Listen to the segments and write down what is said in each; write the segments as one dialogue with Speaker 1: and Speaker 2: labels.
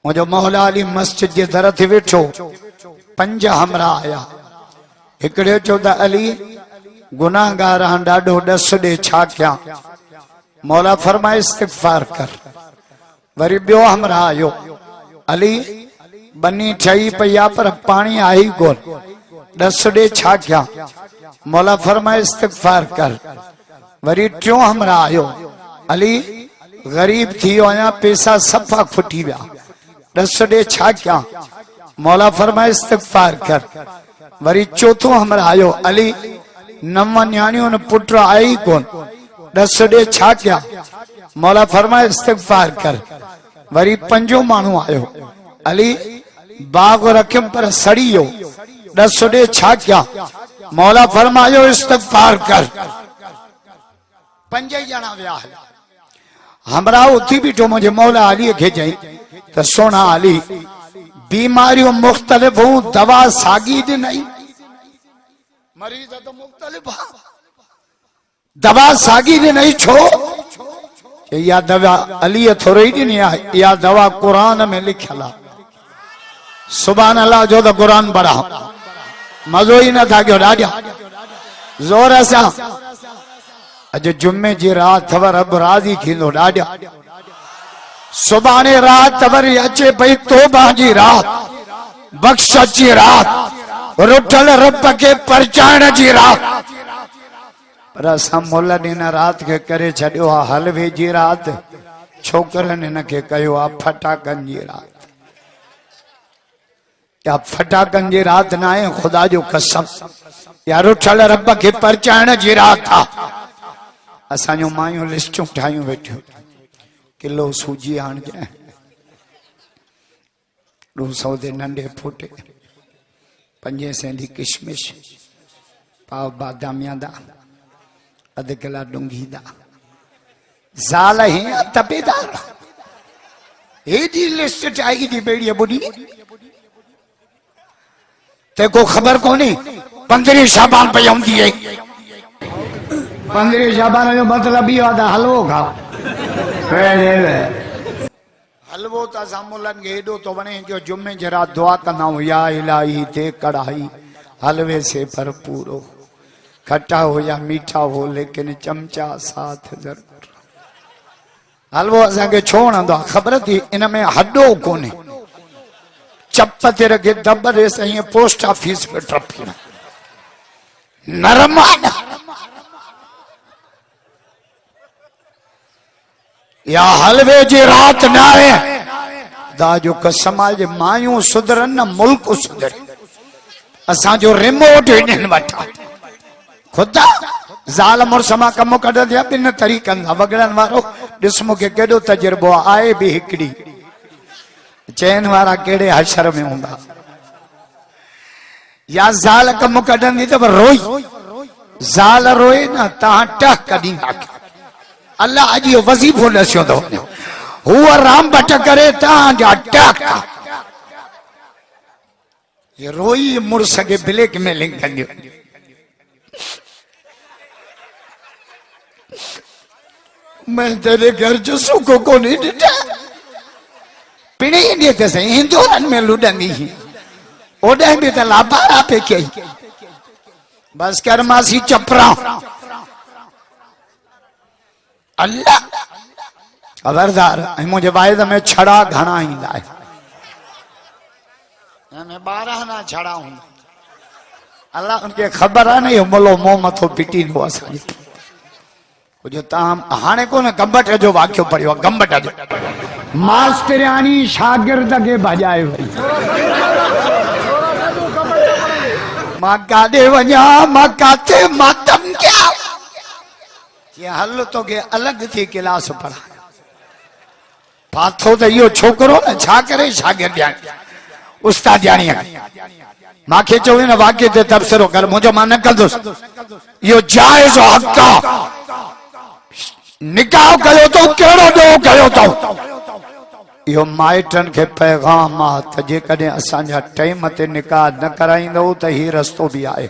Speaker 1: मुझो मौला अली मस्जिद के दर ते वेठो, 5 हमरा आया। एकड़े चौदा अली गुनाहगार हां डाडो डस दे छा क्या। मौला फरमाए इस्तिगफार कर। वरी बियो हमरा आयो, अली बनी ठही पया पर पानी आई कोन, डस दे छा क्या। मौला फरमाए इस्तिगफार कर। वरी टियों हमरा आयो, अली गरीब थी आया, पैसा सफा खुटी विया, डस दे छा क्या। मौला फरमाए इस्तिगफार कर। वरी चौथों हमरा आयो, अली 9 न्याणियों ने पुत्र आई कोन, डस दे छा क्या। मौला फरमाए इस्तिगफार कर। वरी 5 मानू आयो, अली बाग रखम पर सड़ियो, डस दे छा क्या। मौला फरमायो इस्तिगफार कर। 5 जना विया। हमरा उथी बीठो, मुझे मौला अली के चई तो सोना अली बीमारियों मुख्तलिफ हूं, दवा सागी दी नहीं, मरीज तो मुख्तलिफ, दवा सागी दी नहीं छो। या दवा अली थोड़ी दी नहीं, या दवा कुरान में लिखला। सुभान अल्लाह, जो तो कुरान पढ़ा मजो ही न था क्यों डाडिया जोर सा। अज जुम्मे जी रात थवर अब राजी थींदो डाडिया। सुभाणे रात वरी अचे पई तौबा जी रात, बख्शत जी रात, रुठल रब के परचाइण जी रात। पर असां मुल ॾिन रात के करे छॾियो आहे हलवे जी रात, छोकरनि हिन खे कयो आहे फटाकनि जी रात। या फटाकनि जी रात न आहे, ख़ुदा जो कसम, या रुठल रब के परचाइण जी रात आहे। असांजो मायूं लिस्टूं ठाहियूं वेठियूं, किलो सूजी आणजे, 200 दे नंढे फुटे, 500 दी किशमिश, पाव बादामिया दा, अध किला डूंगी दा, ज़ाल ही तपेदार। हेडी लिस्ट ठाही दी बेड़ी बुढ़ी ते को खबर कोनी 15 शाबान पे आउंदी है। 15 शाबान जो मतलब ये आता हलवो खाओ। हलवो तो सामुलन के हेडो तो बने जो जुम्मे जरा दुआ करना हो, या इलाही ते कढ़ाई हलवे से भरपूर हो, खट्टा हो या मीठा हो, लेकिन चमचा साथ जरूर। हलवो असा के छोड़ो खबर थी इन में हड्डो कोने, चप ते रखे दबरे से पोस्ट ऑफिस पे ट्रपी नरम या हलवे जी रात न आए। दाजो समाज मायूं सुधरन न मुल्क सुधरे। असा जो रिमोट हिनन वठा खुदा ज़ाल मुर्स मां कम कढ दिया 2 तरीक़नि सां वगड़न वारो। ॾिस मूंखे केॾो तजुर्बो आहे बि हिकिड़ी, चैन वारा केड़े हशर में हूंदा। या ज़ाल कम कढंदी त रोई, ज़ाल रोए न तव्हां टह कढी अल्लाह अज यो वजीफो दस्यो तो हुआ राम बट करे तव्हांजा टक। ये रोई मुड़स के ब्लैक मेलिंग कंदियो। मैं तेरे घर जो सुखो को नहीं दिता पिणे इंडिया ते सही हिंदुरन में लुडंदी ही ओडे भी त लाभारा पे के बस कर मासी चपरा। अल्लाह खबरदार, मुझे वायद में छड़ा घना ही लाए, मैं 12 ना छड़ा हूं। अल्लाह उनके खबर है नहीं मोलो मोह मथो पिटी नो असांजी। जो ताम हाने को न गंबट जो वाक्य पढ़ियो, गंबट जो मास्टरानी शागिर्द के बजाए वई मां काडे वञा, मां काथे मातम क्या ये हल तो के अलग थी क्लास पढ़ा पाथो तो यो छोकरो न छा करे शागिर्द जाने उस्ताद जानी माखे चो न वाक्य ते तबसरो कर मुझो मान कंदुस यो जायज हक्का निकाह कयो तो केड़ो दो कयो तो यो माइटन के पैगाम आ त जे कदे असांजा टाइम ते निकाह न कराइंदो त ही रस्तो भी आए।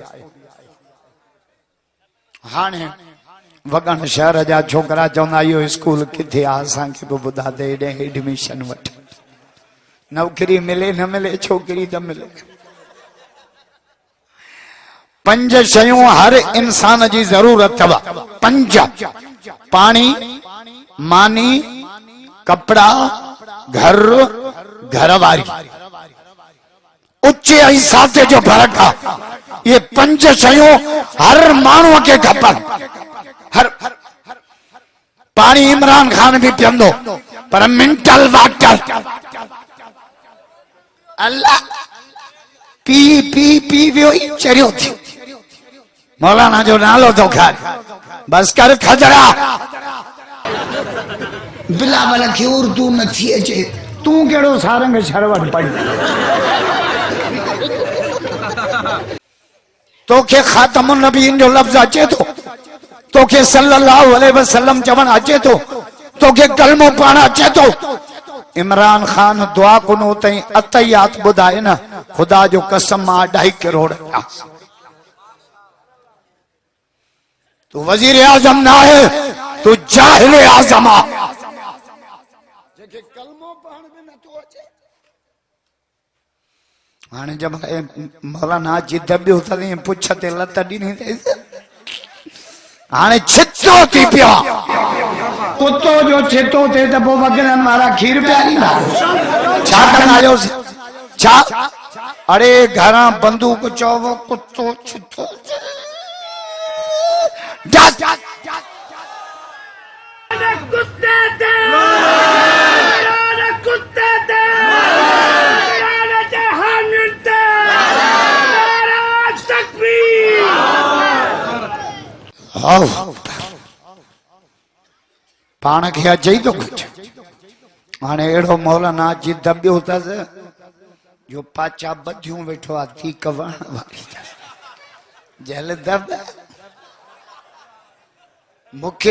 Speaker 1: हाने वगन शहर जा छोकरा चवंदा यो स्कूल किथे आ, असांखे बि ॿुधा ते एॾे एडमिशन वठ। नौकरी मिले न मिले, छोकरी न मिले। पंज शयूं हर इंसान जी जरूरत अथव। पंज: पानी, मानी, कपड़ा, घर, घरवारी। उच्चे ऐं सादे जो फर्क आहे। ये पंज शयूं हर माण्हूअ खे खपनि। हर पानी इमरान खान भी पीअंदो, पर मिनरल वाटर अल्लाह पी पी पी वियो चरियो थी। मौलाना जो नालो तो खैर बस कर खजरा। बिलावल खे उर्दू नथी अचे, तू केड़ो सारंग शरवट पढ़। तोखे खातमुन नबीन जो लफ्ज अचे तो, तोखे सल्लल्लाहु अलैहि वसल्लम चवण अचे तो, तोखे कलमो पढ़ण अचे तो। इमरान खान दुआ कुनो तई अतयात बुधाए न, खुदा जो कसम 2.5 करोड़। तू वजीर आजम ना है, तू जाहिल आजम आ। जेके कलमो पढ़ण में न तो अचे। हाने जब मौलाना जी दबियो तदी पुछ ते लत ॾिनी ते हाने छितो थी पिया। कुत्तो जो छितो थे त पोइ वगरन वारा खीर पिया ॾींदा। छा करण आयो? छा? अरे घरां बंदूक चओ कुत्तो छितो पान खे अचे तो कुछ। हाणे अहिड़ो मौलाना जी दबियो अथसि जो पाचा बधियूं वेठो आहे थी कवण वारी जल दब। मूंखे